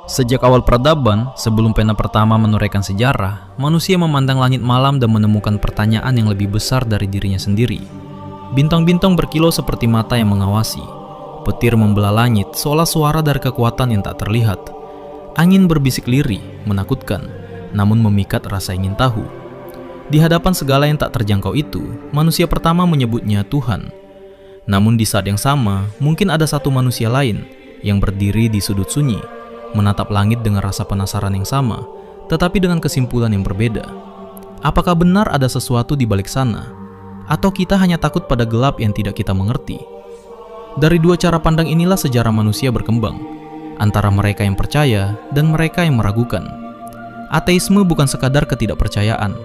Sejak awal peradaban, sebelum pena pertama menuraikan sejarah, manusia memandang langit malam dan menemukan pertanyaan yang lebih besar dari dirinya sendiri. Bintang-bintang berkilau seperti mata yang mengawasi. Petir membelah langit seolah suara dari kekuatan yang tak terlihat. Angin berbisik lirih, menakutkan, namun memikat rasa ingin tahu. Di hadapan segala yang tak terjangkau itu, manusia pertama menyebutnya Tuhan. Namun di saat yang sama, mungkin ada satu manusia lain yang berdiri di sudut sunyi, menatap langit dengan rasa penasaran yang sama, tetapi dengan kesimpulan yang berbeda. Apakah benar ada sesuatu di balik sana? Atau kita hanya takut pada gelap yang tidak kita mengerti? Dari dua cara pandang inilah sejarah manusia berkembang, antara mereka yang percaya dan mereka yang meragukan. Ateisme bukan sekadar ketidakpercayaan.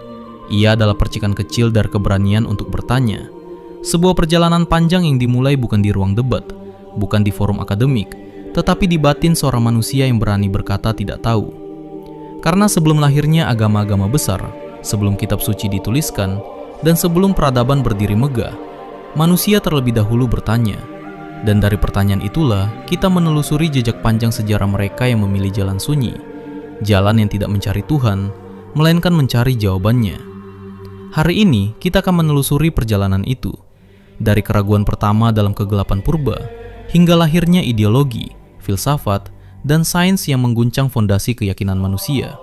Ia adalah percikan kecil dari keberanian untuk bertanya. Sebuah perjalanan panjang yang dimulai bukan di ruang debat, bukan di forum akademik, tetapi di batin seorang manusia yang berani berkata tidak tahu. Karena sebelum lahirnya agama-agama besar, sebelum kitab suci dituliskan, dan sebelum peradaban berdiri megah, manusia terlebih dahulu bertanya. Dan dari pertanyaan itulah, kita menelusuri jejak panjang sejarah mereka yang memilih jalan sunyi, jalan yang tidak mencari Tuhan, melainkan mencari jawabannya. Hari ini, kita akan menelusuri perjalanan itu, dari keraguan pertama dalam kegelapan purba, hingga lahirnya ideologi, filsafat, dan sains yang mengguncang fondasi keyakinan manusia.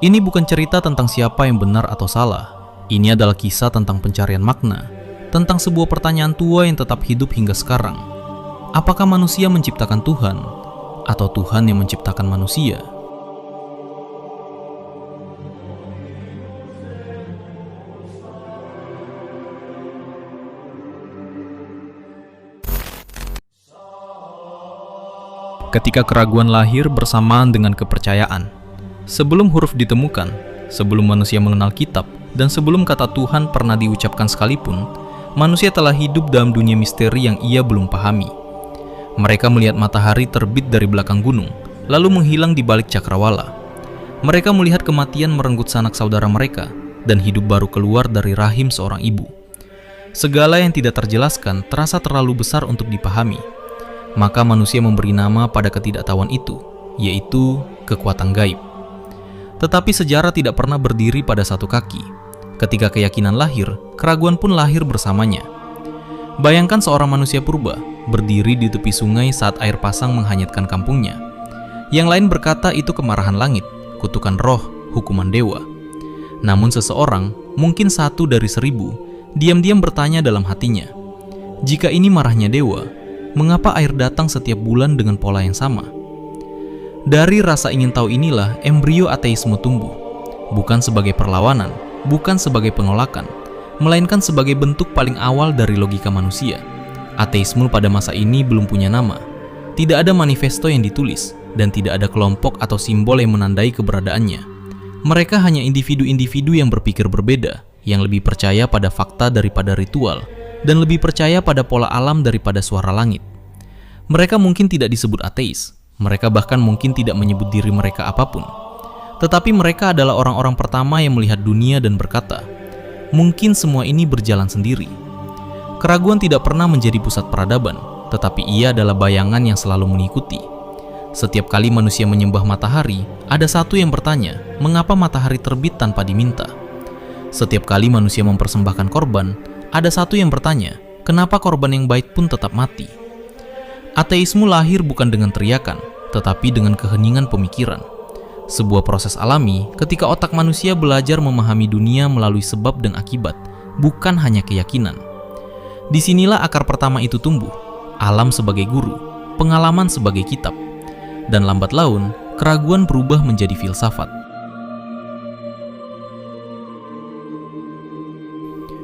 Ini bukan cerita tentang siapa yang benar atau salah. Ini adalah kisah tentang pencarian makna, tentang sebuah pertanyaan tua yang tetap hidup hingga sekarang. Apakah manusia menciptakan Tuhan, atau Tuhan yang menciptakan manusia? Ketika keraguan lahir bersamaan dengan kepercayaan. Sebelum huruf ditemukan, sebelum manusia mengenal kitab, dan sebelum kata Tuhan pernah diucapkan sekalipun, manusia telah hidup dalam dunia misteri yang ia belum pahami. Mereka melihat matahari terbit dari belakang gunung, lalu menghilang di balik cakrawala. Mereka melihat kematian merenggut sanak saudara mereka, dan hidup baru keluar dari rahim seorang ibu. Segala yang tidak terjelaskan terasa terlalu besar untuk dipahami. Maka manusia memberi nama pada ketidaktahuan itu, yaitu kekuatan gaib. Tetapi sejarah tidak pernah berdiri pada satu kaki. Ketika keyakinan lahir, keraguan pun lahir bersamanya. Bayangkan seorang manusia purba berdiri di tepi sungai saat air pasang menghanyutkan kampungnya. Yang lain berkata itu kemarahan langit, kutukan roh, hukuman dewa. Namun seseorang, mungkin 1 dari 1000, diam-diam bertanya dalam hatinya, jika ini marahnya dewa, mengapa air datang setiap bulan dengan pola yang sama? Dari rasa ingin tahu inilah embrio ateisme tumbuh. Bukan sebagai perlawanan, bukan sebagai penolakan, melainkan sebagai bentuk paling awal dari logika manusia. Ateisme pada masa ini belum punya nama. Tidak ada manifesto yang ditulis, dan tidak ada kelompok atau simbol yang menandai keberadaannya. Mereka hanya individu-individu yang berpikir berbeda, yang lebih percaya pada fakta daripada ritual, dan lebih percaya pada pola alam daripada suara langit. Mereka mungkin tidak disebut ateis, mereka bahkan mungkin tidak menyebut diri mereka apapun. Tetapi mereka adalah orang-orang pertama yang melihat dunia dan berkata, mungkin semua ini berjalan sendiri. Keraguan tidak pernah menjadi pusat peradaban, tetapi ia adalah bayangan yang selalu mengikuti. Setiap kali manusia menyembah matahari, ada satu yang bertanya, mengapa matahari terbit tanpa diminta? Setiap kali manusia mempersembahkan korban, ada satu yang bertanya, kenapa korban yang baik pun tetap mati? Ateisme lahir bukan dengan teriakan, tetapi dengan keheningan pemikiran. Sebuah proses alami ketika otak manusia belajar memahami dunia melalui sebab dan akibat, bukan hanya keyakinan. Disinilah akar pertama itu tumbuh, alam sebagai guru, pengalaman sebagai kitab. Dan lambat laun, keraguan berubah menjadi filsafat.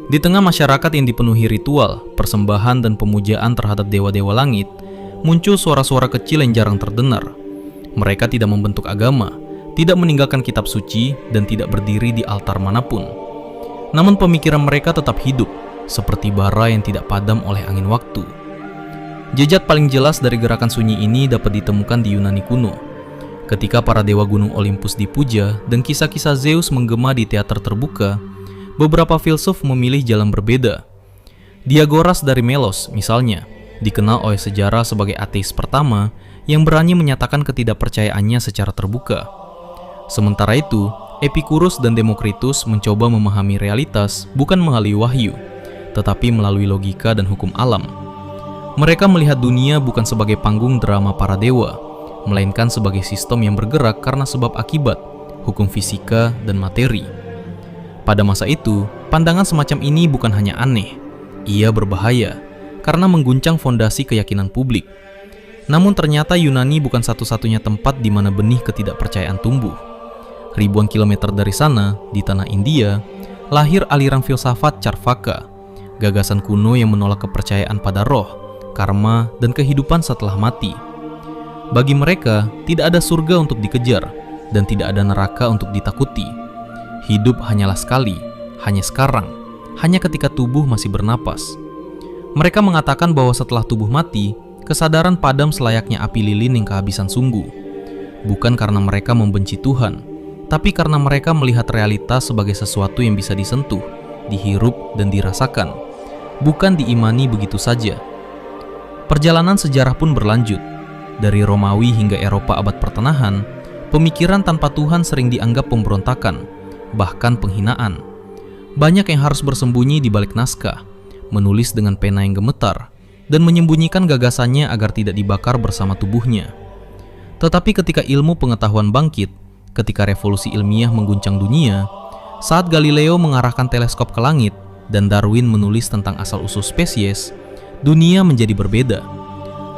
Di tengah masyarakat yang dipenuhi ritual, persembahan, dan pemujaan terhadap dewa-dewa langit, muncul suara-suara kecil yang jarang terdengar. Mereka tidak membentuk agama, tidak meninggalkan kitab suci, dan tidak berdiri di altar manapun. Namun pemikiran mereka tetap hidup, seperti bara yang tidak padam oleh angin waktu. Jejak paling jelas dari gerakan sunyi ini dapat ditemukan di Yunani kuno. Ketika para dewa gunung Olympus dipuja dan kisah-kisah Zeus menggema di teater terbuka, beberapa filsuf memilih jalan berbeda. Diagoras dari Melos, misalnya, dikenal oleh sejarah sebagai ateis pertama yang berani menyatakan ketidakpercayaannya secara terbuka. Sementara itu, Epikurus dan Demokritus mencoba memahami realitas bukan melalui wahyu, tetapi melalui logika dan hukum alam. Mereka melihat dunia bukan sebagai panggung drama para dewa, melainkan sebagai sistem yang bergerak karena sebab akibat, hukum fisika dan materi. Pada masa itu, pandangan semacam ini bukan hanya aneh, ia berbahaya karena mengguncang fondasi keyakinan publik. Namun ternyata Yunani bukan satu-satunya tempat di mana benih ketidakpercayaan tumbuh. Ribuan kilometer dari sana, di tanah India, lahir aliran filsafat Charvaka, gagasan kuno yang menolak kepercayaan pada roh, karma, dan kehidupan setelah mati. Bagi mereka, tidak ada surga untuk dikejar, dan tidak ada neraka untuk ditakuti. Hidup hanyalah sekali, hanya sekarang, hanya ketika tubuh masih bernapas. Mereka mengatakan bahwa setelah tubuh mati, kesadaran padam selayaknya api lilin yang kehabisan sumbu. Bukan karena mereka membenci Tuhan, tapi karena mereka melihat realitas sebagai sesuatu yang bisa disentuh, dihirup, dan dirasakan, bukan diimani begitu saja. Perjalanan sejarah pun berlanjut. Dari Romawi hingga Eropa abad pertenahan, pemikiran tanpa Tuhan sering dianggap pemberontakan, bahkan penghinaan. Banyak yang harus bersembunyi di balik naskah, menulis dengan pena yang gemetar, dan menyembunyikan gagasannya agar tidak dibakar bersama tubuhnya. Tetapi ketika ilmu pengetahuan bangkit, ketika revolusi ilmiah mengguncang dunia, saat Galileo mengarahkan teleskop ke langit dan Darwin menulis tentang asal-usul spesies, dunia menjadi berbeda.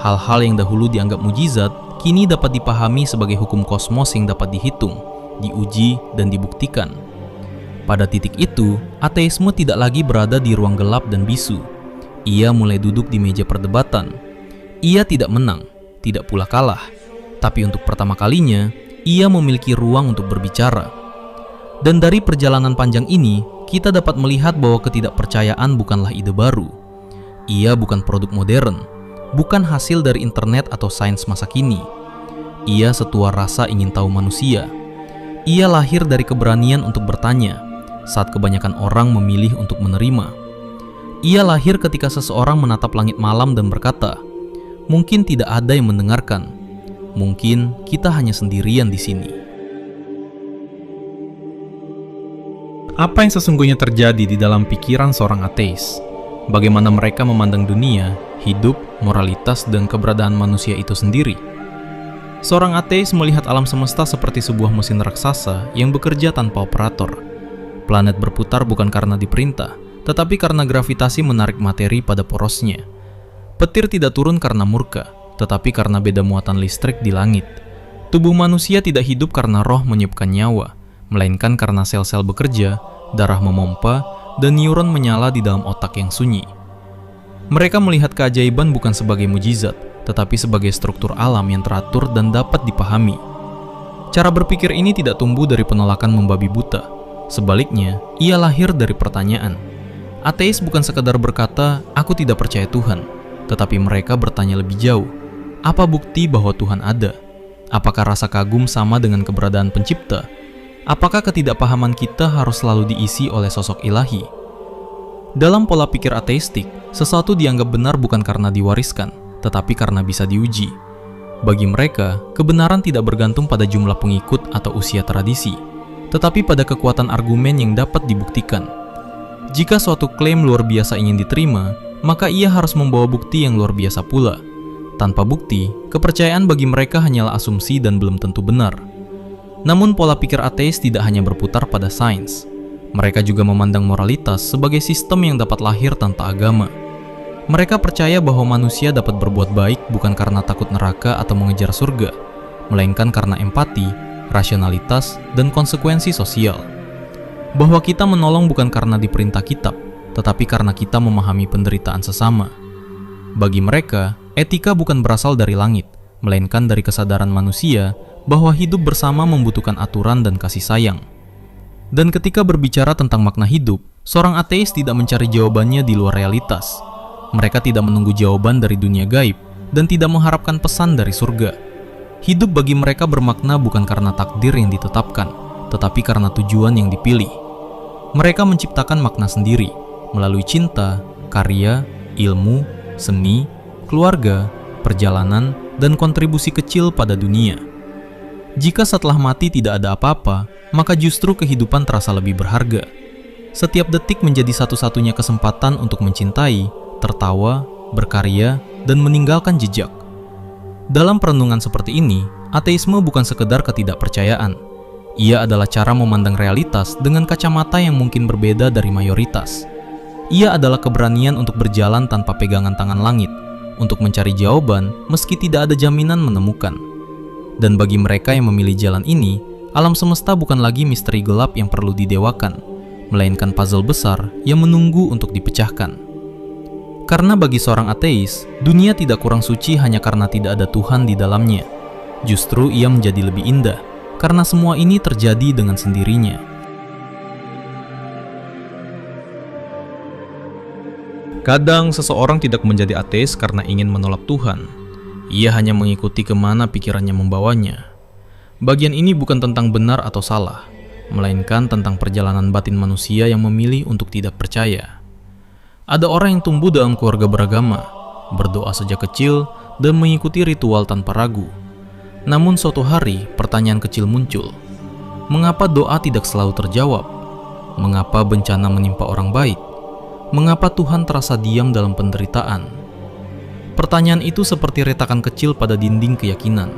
Hal-hal yang dahulu dianggap mujizat, kini dapat dipahami sebagai hukum kosmos yang dapat dihitung, diuji, dan dibuktikan. Pada titik itu, ateisme tidak lagi berada di ruang gelap dan bisu. Ia mulai duduk di meja perdebatan. Ia tidak menang, tidak pula kalah, tapi untuk pertama kalinya, ia memiliki ruang untuk berbicara. Dan dari perjalanan panjang ini, kita dapat melihat bahwa ketidakpercayaan bukanlah ide baru. Ia bukan produk modern, bukan hasil dari internet atau sains masa kini. Ia setua rasa ingin tahu manusia. Ia lahir dari keberanian untuk bertanya, saat kebanyakan orang memilih untuk menerima. Ia lahir ketika seseorang menatap langit malam dan berkata, "Mungkin tidak ada yang mendengarkan. Mungkin kita hanya sendirian di sini." Apa yang sesungguhnya terjadi di dalam pikiran seorang ateis? Bagaimana mereka memandang dunia, hidup, moralitas, dan keberadaan manusia itu sendiri? Seorang ateis melihat alam semesta seperti sebuah mesin raksasa yang bekerja tanpa operator. Planet berputar bukan karena diperintah, tetapi karena gravitasi menarik materi pada porosnya. Petir tidak turun karena murka, tetapi karena beda muatan listrik di langit. Tubuh manusia tidak hidup karena roh meniupkan nyawa, melainkan karena sel-sel bekerja, darah memompa, dan neuron menyala di dalam otak yang sunyi. Mereka melihat keajaiban bukan sebagai mujizat, tetapi sebagai struktur alam yang teratur dan dapat dipahami. Cara berpikir ini tidak tumbuh dari penolakan membabi buta. Sebaliknya, ia lahir dari pertanyaan. Ateis bukan sekadar berkata, "Aku tidak percaya Tuhan," tetapi mereka bertanya lebih jauh. Apa bukti bahwa Tuhan ada? Apakah rasa kagum sama dengan keberadaan pencipta? Apakah ketidakpahaman kita harus selalu diisi oleh sosok ilahi? Dalam pola pikir ateistik, sesuatu dianggap benar bukan karena diwariskan, tetapi karena bisa diuji. Bagi mereka, kebenaran tidak bergantung pada jumlah pengikut atau usia tradisi, tetapi pada kekuatan argumen yang dapat dibuktikan. Jika suatu klaim luar biasa ingin diterima, maka ia harus membawa bukti yang luar biasa pula. Tanpa bukti, kepercayaan bagi mereka hanyalah asumsi dan belum tentu benar. Namun pola pikir ateis tidak hanya berputar pada sains. Mereka juga memandang moralitas sebagai sistem yang dapat lahir tanpa agama. Mereka percaya bahwa manusia dapat berbuat baik bukan karena takut neraka atau mengejar surga, melainkan karena empati, rasionalitas, dan konsekuensi sosial. Bahwa kita menolong bukan karena diperintah kitab, tetapi karena kita memahami penderitaan sesama. Bagi mereka, etika bukan berasal dari langit, melainkan dari kesadaran manusia bahwa hidup bersama membutuhkan aturan dan kasih sayang. Dan ketika berbicara tentang makna hidup, seorang ateis tidak mencari jawabannya di luar realitas. Mereka tidak menunggu jawaban dari dunia gaib dan tidak mengharapkan pesan dari surga. Hidup bagi mereka bermakna bukan karena takdir yang ditetapkan, tetapi karena tujuan yang dipilih. Mereka menciptakan makna sendiri melalui cinta, karya, ilmu, seni, keluarga, perjalanan, dan kontribusi kecil pada dunia. Jika setelah mati tidak ada apa-apa, maka justru kehidupan terasa lebih berharga. Setiap detik menjadi satu-satunya kesempatan untuk mencintai, tertawa, berkarya, dan meninggalkan jejak. Dalam perenungan seperti ini, ateisme bukan sekedar ketidakpercayaan. Ia adalah cara memandang realitas dengan kacamata yang mungkin berbeda dari mayoritas. Ia adalah keberanian untuk berjalan tanpa pegangan tangan langit, untuk mencari jawaban meski tidak ada jaminan menemukan. Dan bagi mereka yang memilih jalan ini, alam semesta bukan lagi misteri gelap yang perlu didewakan, melainkan puzzle besar yang menunggu untuk dipecahkan. Karena bagi seorang ateis, dunia tidak kurang suci hanya karena tidak ada Tuhan di dalamnya. Justru ia menjadi lebih indah, karena semua ini terjadi dengan sendirinya. Kadang seseorang tidak menjadi ateis karena ingin menolak Tuhan. Ia hanya mengikuti kemana pikirannya membawanya. Bagian ini bukan tentang benar atau salah, melainkan tentang perjalanan batin manusia yang memilih untuk tidak percaya. Ada orang yang tumbuh dalam keluarga beragama, berdoa sejak kecil, dan mengikuti ritual tanpa ragu. Namun suatu hari, pertanyaan kecil muncul. Mengapa doa tidak selalu terjawab? Mengapa bencana menimpa orang baik? Mengapa Tuhan terasa diam dalam penderitaan? Pertanyaan itu seperti retakan kecil pada dinding keyakinan.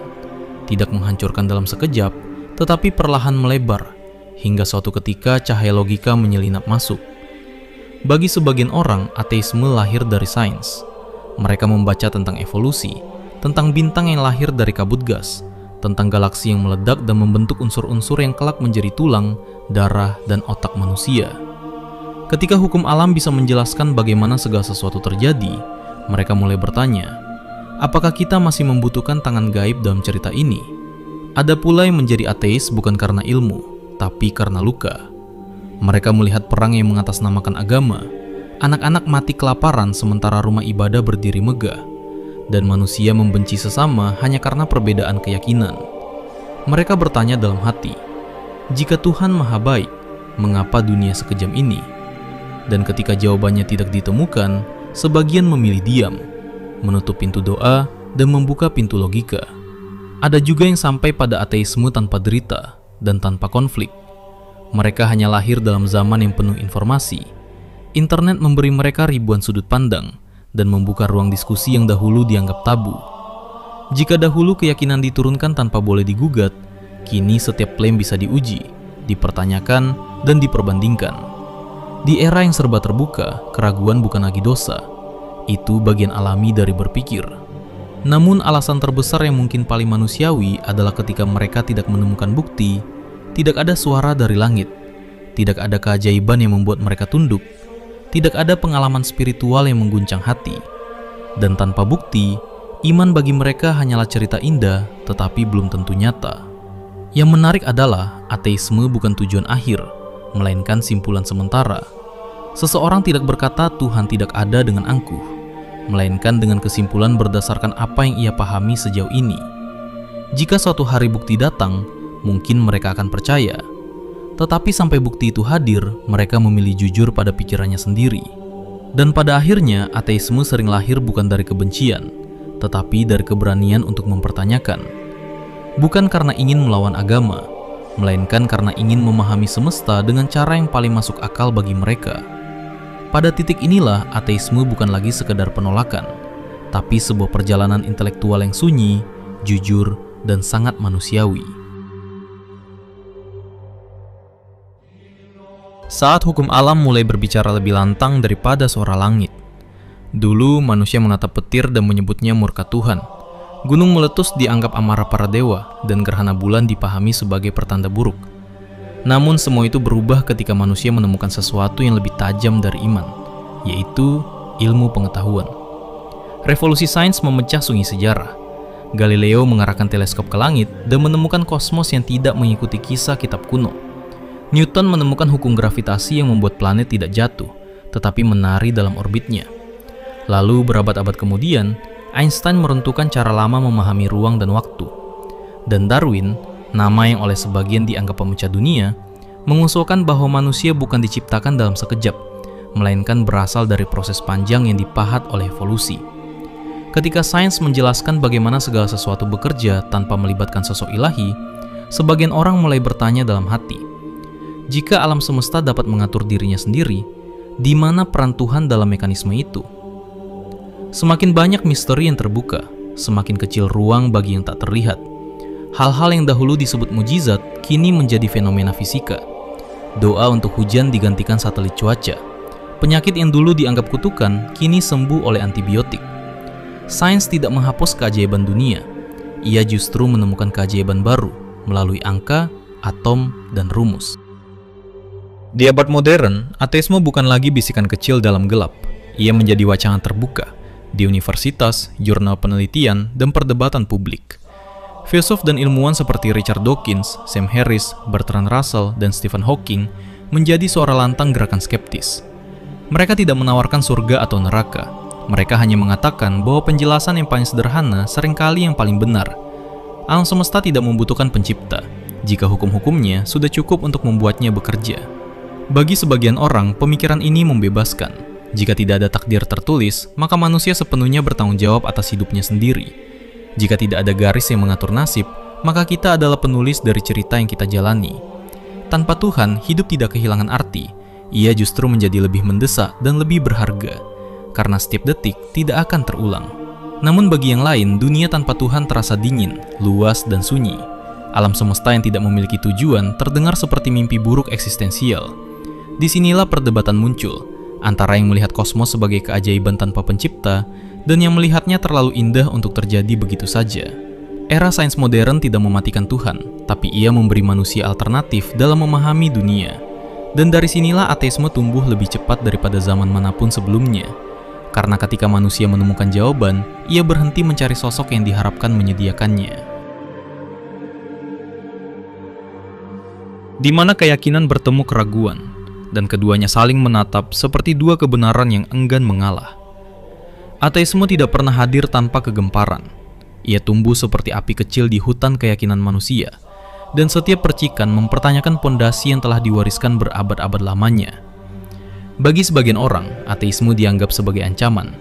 Tidak menghancurkan dalam sekejap, tetapi perlahan melebar, hingga suatu ketika cahaya logika menyelinap masuk. Bagi sebagian orang, ateisme lahir dari sains. Mereka membaca tentang evolusi, tentang bintang yang lahir dari kabut gas, tentang galaksi yang meledak dan membentuk unsur-unsur yang kelak menjadi tulang, darah, dan otak manusia. Ketika hukum alam bisa menjelaskan bagaimana segala sesuatu terjadi, mereka mulai bertanya, apakah kita masih membutuhkan tangan gaib dalam cerita ini? Ada pula yang menjadi ateis bukan karena ilmu, tapi karena luka. Mereka melihat perang yang mengatasnamakan agama, anak-anak mati kelaparan sementara rumah ibadah berdiri megah, dan manusia membenci sesama hanya karena perbedaan keyakinan. Mereka bertanya dalam hati, jika Tuhan Maha Baik, mengapa dunia sekejam ini? Dan ketika jawabannya tidak ditemukan, sebagian memilih diam, menutup pintu doa, dan membuka pintu logika. Ada juga yang sampai pada ateisme tanpa derita dan tanpa konflik. Mereka hanya lahir dalam zaman yang penuh informasi. Internet memberi mereka ribuan sudut pandang dan membuka ruang diskusi yang dahulu dianggap tabu. Jika dahulu keyakinan diturunkan tanpa boleh digugat, kini setiap klaim bisa diuji, dipertanyakan, dan diperbandingkan. Di era yang serba terbuka, keraguan bukan lagi dosa. Itu bagian alami dari berpikir. Namun alasan terbesar yang mungkin paling manusiawi adalah ketika mereka tidak menemukan bukti, tidak ada suara dari langit, tidak ada keajaiban yang membuat mereka tunduk, tidak ada pengalaman spiritual yang mengguncang hati. Dan tanpa bukti, iman bagi mereka hanyalah cerita indah tetapi belum tentu nyata. Yang menarik adalah ateisme bukan tujuan akhir, melainkan simpulan sementara. Seseorang tidak berkata Tuhan tidak ada dengan angkuh, melainkan dengan kesimpulan berdasarkan apa yang ia pahami sejauh ini. Jika suatu hari bukti datang, mungkin mereka akan percaya. Tetapi sampai bukti itu hadir, mereka memilih jujur pada pikirannya sendiri. Dan pada akhirnya, ateisme sering lahir bukan dari kebencian, tetapi dari keberanian untuk mempertanyakan. Bukan karena ingin melawan agama, melainkan karena ingin memahami semesta dengan cara yang paling masuk akal bagi mereka. Pada titik inilah ateisme bukan lagi sekedar penolakan, tapi sebuah perjalanan intelektual yang sunyi, jujur, dan sangat manusiawi. Saat hukum alam mulai berbicara lebih lantang daripada suara langit. Dulu manusia menatap petir dan menyebutnya murka Tuhan. Gunung meletus dianggap amarah para dewa, dan gerhana bulan dipahami sebagai pertanda buruk. Namun semua itu berubah ketika manusia menemukan sesuatu yang lebih tajam dari iman, yaitu ilmu pengetahuan. Revolusi sains memecah sunyi sejarah. Galileo mengarahkan teleskop ke langit dan menemukan kosmos yang tidak mengikuti kisah kitab kuno. Newton menemukan hukum gravitasi yang membuat planet tidak jatuh, tetapi menari dalam orbitnya. Lalu berabad-abad kemudian, Einstein meruntuhkan cara lama memahami ruang dan waktu. Dan Darwin, nama yang oleh sebagian dianggap pemecah dunia, mengusulkan bahwa manusia bukan diciptakan dalam sekejap, melainkan berasal dari proses panjang yang dipahat oleh evolusi. Ketika sains menjelaskan bagaimana segala sesuatu bekerja tanpa melibatkan sosok ilahi, sebagian orang mulai bertanya dalam hati, jika alam semesta dapat mengatur dirinya sendiri, di mana peran Tuhan dalam mekanisme itu? Semakin banyak misteri yang terbuka, semakin kecil ruang bagi yang tak terlihat. Hal-hal yang dahulu disebut mujizat, kini menjadi fenomena fisika. Doa untuk hujan digantikan satelit cuaca. Penyakit yang dulu dianggap kutukan, kini sembuh oleh antibiotik. Sains tidak menghapus keajaiban dunia. Ia justru menemukan keajaiban baru melalui angka, atom, dan rumus. Di abad modern, ateisme bukan lagi bisikan kecil dalam gelap. Ia menjadi wacana terbuka di universitas, jurnal penelitian, dan perdebatan publik. Filsuf dan ilmuwan seperti Richard Dawkins, Sam Harris, Bertrand Russell, dan Stephen Hawking menjadi suara lantang gerakan skeptis. Mereka tidak menawarkan surga atau neraka. Mereka hanya mengatakan bahwa penjelasan yang paling sederhana seringkali yang paling benar. Alam semesta tidak membutuhkan pencipta, jika hukum-hukumnya sudah cukup untuk membuatnya bekerja. Bagi sebagian orang, pemikiran ini membebaskan. Jika tidak ada takdir tertulis, maka manusia sepenuhnya bertanggung jawab atas hidupnya sendiri. Jika tidak ada garis yang mengatur nasib, maka kita adalah penulis dari cerita yang kita jalani. Tanpa Tuhan, hidup tidak kehilangan arti. Ia justru menjadi lebih mendesak dan lebih berharga, karena setiap detik tidak akan terulang. Namun bagi yang lain, dunia tanpa Tuhan terasa dingin, luas, dan sunyi. Alam semesta yang tidak memiliki tujuan terdengar seperti mimpi buruk eksistensial. Disinilah perdebatan muncul, antara yang melihat kosmos sebagai keajaiban tanpa pencipta, dan yang melihatnya terlalu indah untuk terjadi begitu saja. Era sains modern tidak mematikan Tuhan, tapi ia memberi manusia alternatif dalam memahami dunia. Dan dari sinilah ateisme tumbuh lebih cepat daripada zaman manapun sebelumnya. Karena ketika manusia menemukan jawaban, ia berhenti mencari sosok yang diharapkan menyediakannya. Di mana keyakinan bertemu keraguan, dan keduanya saling menatap seperti dua kebenaran yang enggan mengalah. Ateisme tidak pernah hadir tanpa kegemparan. Ia tumbuh seperti api kecil di hutan keyakinan manusia, dan setiap percikan mempertanyakan pondasi yang telah diwariskan berabad-abad lamanya. Bagi sebagian orang, ateisme dianggap sebagai ancaman,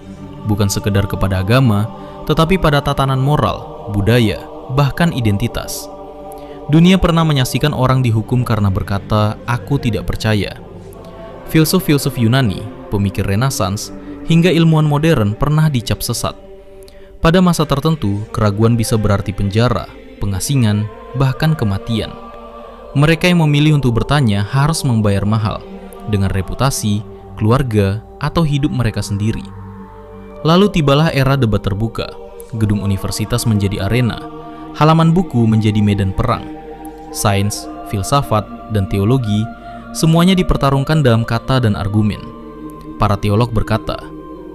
bukan sekedar kepada agama, tetapi pada tatanan moral, budaya, bahkan identitas. Dunia pernah menyaksikan orang dihukum karena berkata, "Aku tidak percaya." Filsuf-filsuf Yunani, pemikir Renaissance, hingga ilmuwan modern pernah dicap sesat. Pada masa tertentu, keraguan bisa berarti penjara, pengasingan, bahkan kematian. Mereka yang memilih untuk bertanya harus membayar mahal, dengan reputasi, keluarga, atau hidup mereka sendiri. Lalu tibalah era debat terbuka. Gedung universitas menjadi arena, halaman buku menjadi medan perang. Sains, filsafat, dan teologi semuanya dipertarungkan dalam kata dan argumen. Para teolog berkata,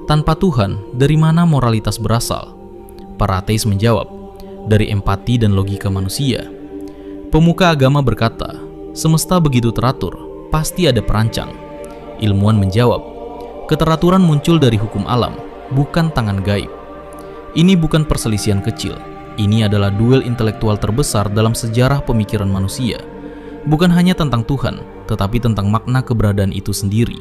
tanpa Tuhan, dari mana moralitas berasal? Para ateis menjawab, dari empati dan logika manusia. Pemuka agama berkata, semesta begitu teratur, pasti ada perancang. Ilmuwan menjawab, keteraturan muncul dari hukum alam, bukan tangan gaib. Ini bukan perselisihan kecil. Ini adalah duel intelektual terbesar dalam sejarah pemikiran manusia. Bukan hanya tentang Tuhan, tetapi tentang makna keberadaan itu sendiri.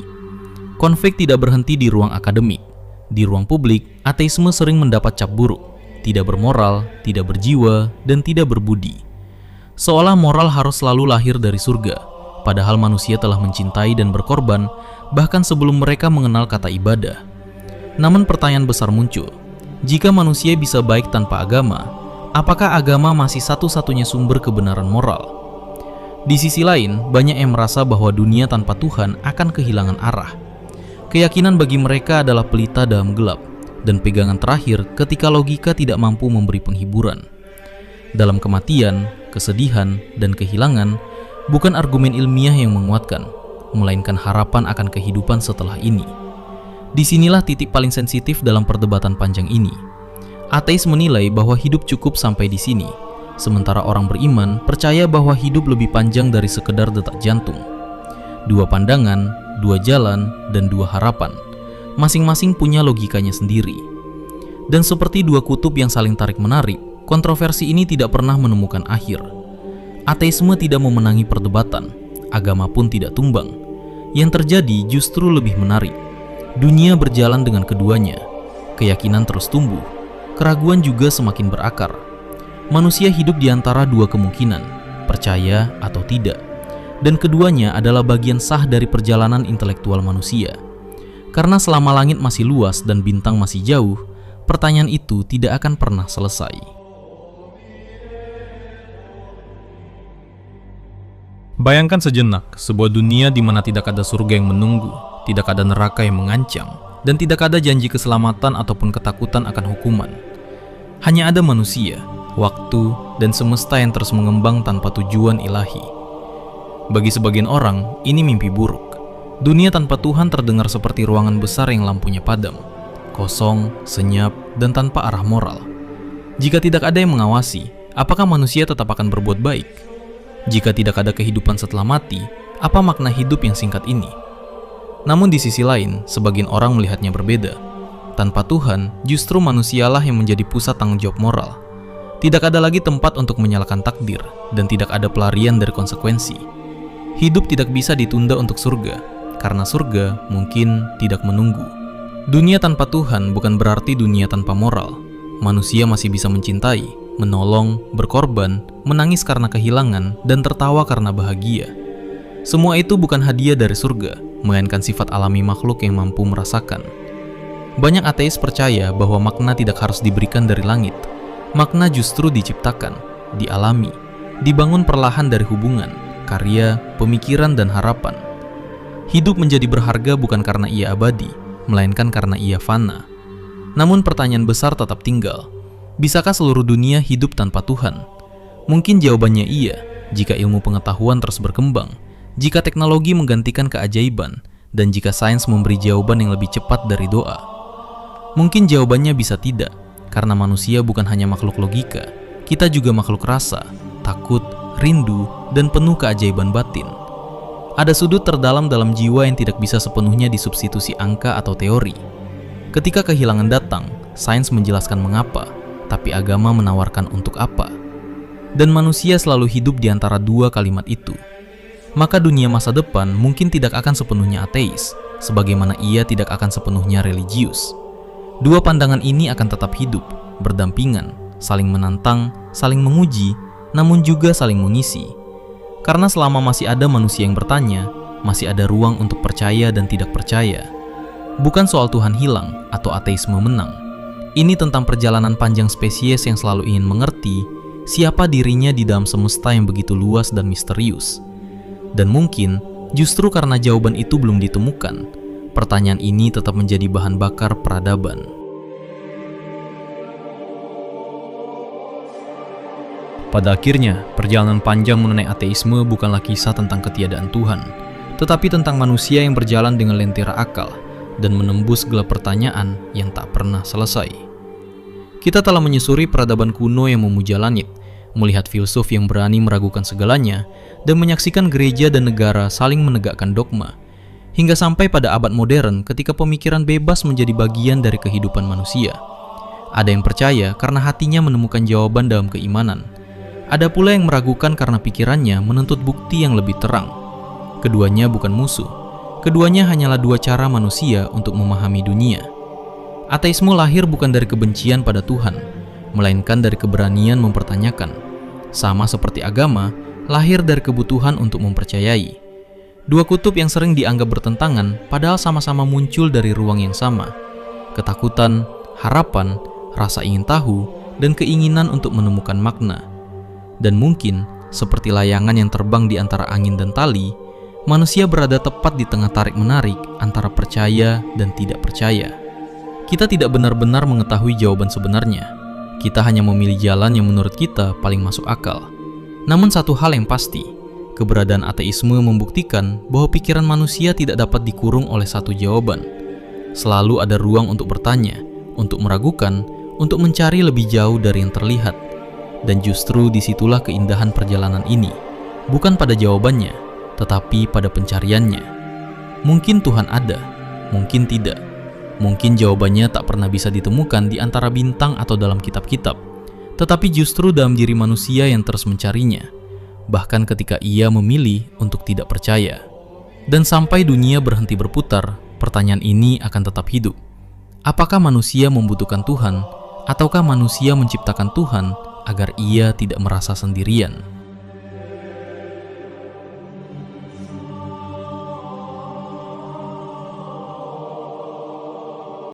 Konflik tidak berhenti di ruang akademik. Di ruang publik, ateisme sering mendapat cap buruk, tidak bermoral, tidak berjiwa, dan tidak berbudi. Seolah moral harus selalu lahir dari surga, padahal manusia telah mencintai dan berkorban bahkan sebelum mereka mengenal kata ibadah. Namun pertanyaan besar muncul, jika manusia bisa baik tanpa agama, apakah agama masih satu-satunya sumber kebenaran moral? Di sisi lain, banyak yang merasa bahwa dunia tanpa Tuhan akan kehilangan arah. Keyakinan bagi mereka adalah pelita dalam gelap, dan pegangan terakhir ketika logika tidak mampu memberi penghiburan. Dalam kematian, kesedihan, dan kehilangan, bukan argumen ilmiah yang menguatkan, melainkan harapan akan kehidupan setelah ini. Disinilah titik paling sensitif dalam perdebatan panjang ini. Ateis menilai bahwa hidup cukup sampai di sini, sementara orang beriman percaya bahwa hidup lebih panjang dari sekedar detak jantung. Dua pandangan, dua jalan, dan dua harapan, masing-masing punya logikanya sendiri. Dan seperti dua kutub yang saling tarik-menarik, kontroversi ini tidak pernah menemukan akhir. Ateisme tidak memenangi perdebatan, agama pun tidak tumbang. Yang terjadi justru lebih menarik. Dunia berjalan dengan keduanya. Keyakinan terus tumbuh, keraguan juga semakin berakar. Manusia hidup di antara dua kemungkinan, percaya atau tidak. Dan keduanya adalah bagian sah dari perjalanan intelektual manusia. Karena selama langit masih luas dan bintang masih jauh, pertanyaan itu tidak akan pernah selesai. Bayangkan sejenak sebuah dunia di mana tidak ada surga yang menunggu, tidak ada neraka yang mengancam, dan tidak ada janji keselamatan ataupun ketakutan akan hukuman. Hanya ada manusia, waktu, dan semesta yang terus mengembang tanpa tujuan ilahi. Bagi sebagian orang, ini mimpi buruk. Dunia tanpa Tuhan terdengar seperti ruangan besar yang lampunya padam, kosong, senyap, dan tanpa arah moral. Jika tidak ada yang mengawasi, apakah manusia tetap akan berbuat baik? Jika tidak ada kehidupan setelah mati, apa makna hidup yang singkat ini? Namun di sisi lain, sebagian orang melihatnya berbeda. Tanpa Tuhan, justru manusialah yang menjadi pusat tanggung jawab moral. Tidak ada lagi tempat untuk menyalahkan takdir, dan tidak ada pelarian dari konsekuensi. Hidup tidak bisa ditunda untuk surga, karena surga mungkin tidak menunggu. Dunia tanpa Tuhan bukan berarti dunia tanpa moral. Manusia masih bisa mencintai, menolong, berkorban, menangis karena kehilangan, dan tertawa karena bahagia. Semua itu bukan hadiah dari surga, melainkan sifat alami makhluk yang mampu merasakan. Banyak ateis percaya bahwa makna tidak harus diberikan dari langit. Makna justru diciptakan, dialami, dibangun perlahan dari hubungan, karya, pemikiran, dan harapan. Hidup menjadi berharga bukan karena ia abadi, melainkan karena ia fana. Namun pertanyaan besar tetap tinggal. Bisakah seluruh dunia hidup tanpa Tuhan? Mungkin jawabannya iya, jika ilmu pengetahuan terus berkembang, jika teknologi menggantikan keajaiban, dan jika sains memberi jawaban yang lebih cepat dari doa. Mungkin jawabannya bisa tidak, karena manusia bukan hanya makhluk logika, kita juga makhluk rasa, takut, rindu, dan penuh keajaiban batin. Ada sudut terdalam dalam jiwa yang tidak bisa sepenuhnya disubstitusi angka atau teori. Ketika kehilangan datang, sains menjelaskan mengapa, tapi agama menawarkan untuk apa. Dan manusia selalu hidup di antara dua kalimat itu. Maka dunia masa depan mungkin tidak akan sepenuhnya ateis, sebagaimana ia tidak akan sepenuhnya religius. Dua pandangan ini akan tetap hidup, berdampingan, saling menantang, saling menguji, namun juga saling mengisi. Karena selama masih ada manusia yang bertanya, masih ada ruang untuk percaya dan tidak percaya. Bukan soal Tuhan hilang atau ateisme menang. Ini tentang perjalanan panjang spesies yang selalu ingin mengerti siapa dirinya di dalam semesta yang begitu luas dan misterius. Dan mungkin justru karena jawaban itu belum ditemukan, pertanyaan ini tetap menjadi bahan bakar peradaban. Pada akhirnya, perjalanan panjang mengenai ateisme bukanlah kisah tentang ketiadaan Tuhan, tetapi tentang manusia yang berjalan dengan lentera akal dan menembus gelap pertanyaan yang tak pernah selesai. Kita telah menyusuri peradaban kuno yang memuja langit, melihat filsuf yang berani meragukan segalanya, dan menyaksikan gereja dan negara saling menegakkan dogma, hingga sampai pada abad modern ketika pemikiran bebas menjadi bagian dari kehidupan manusia. Ada yang percaya karena hatinya menemukan jawaban dalam keimanan. Ada pula yang meragukan karena pikirannya menuntut bukti yang lebih terang. Keduanya bukan musuh. Keduanya hanyalah dua cara manusia untuk memahami dunia. Ateisme lahir bukan dari kebencian pada Tuhan, melainkan dari keberanian mempertanyakan. Sama seperti agama, lahir dari kebutuhan untuk mempercayai. Dua kutub yang sering dianggap bertentangan, padahal sama-sama muncul dari ruang yang sama. Ketakutan, harapan, rasa ingin tahu, dan keinginan untuk menemukan makna. Dan mungkin, seperti layangan yang terbang di antara angin dan tali, manusia berada tepat di tengah tarik-menarik antara percaya dan tidak percaya. Kita tidak benar-benar mengetahui jawaban sebenarnya. Kita hanya memilih jalan yang menurut kita paling masuk akal. Namun satu hal yang pasti, keberadaan ateisme membuktikan bahwa pikiran manusia tidak dapat dikurung oleh satu jawaban. Selalu ada ruang untuk bertanya, untuk meragukan, untuk mencari lebih jauh dari yang terlihat. Dan justru disitulah keindahan perjalanan ini, bukan pada jawabannya, tetapi pada pencariannya. Mungkin Tuhan ada, mungkin tidak. Mungkin jawabannya tak pernah bisa ditemukan di antara bintang atau dalam kitab-kitab, tetapi justru dalam diri manusia yang terus mencarinya, bahkan ketika ia memilih untuk tidak percaya. Dan sampai dunia berhenti berputar, pertanyaan ini akan tetap hidup. Apakah manusia membutuhkan Tuhan, Ataukah manusia menciptakan Tuhan agar ia tidak merasa sendirian?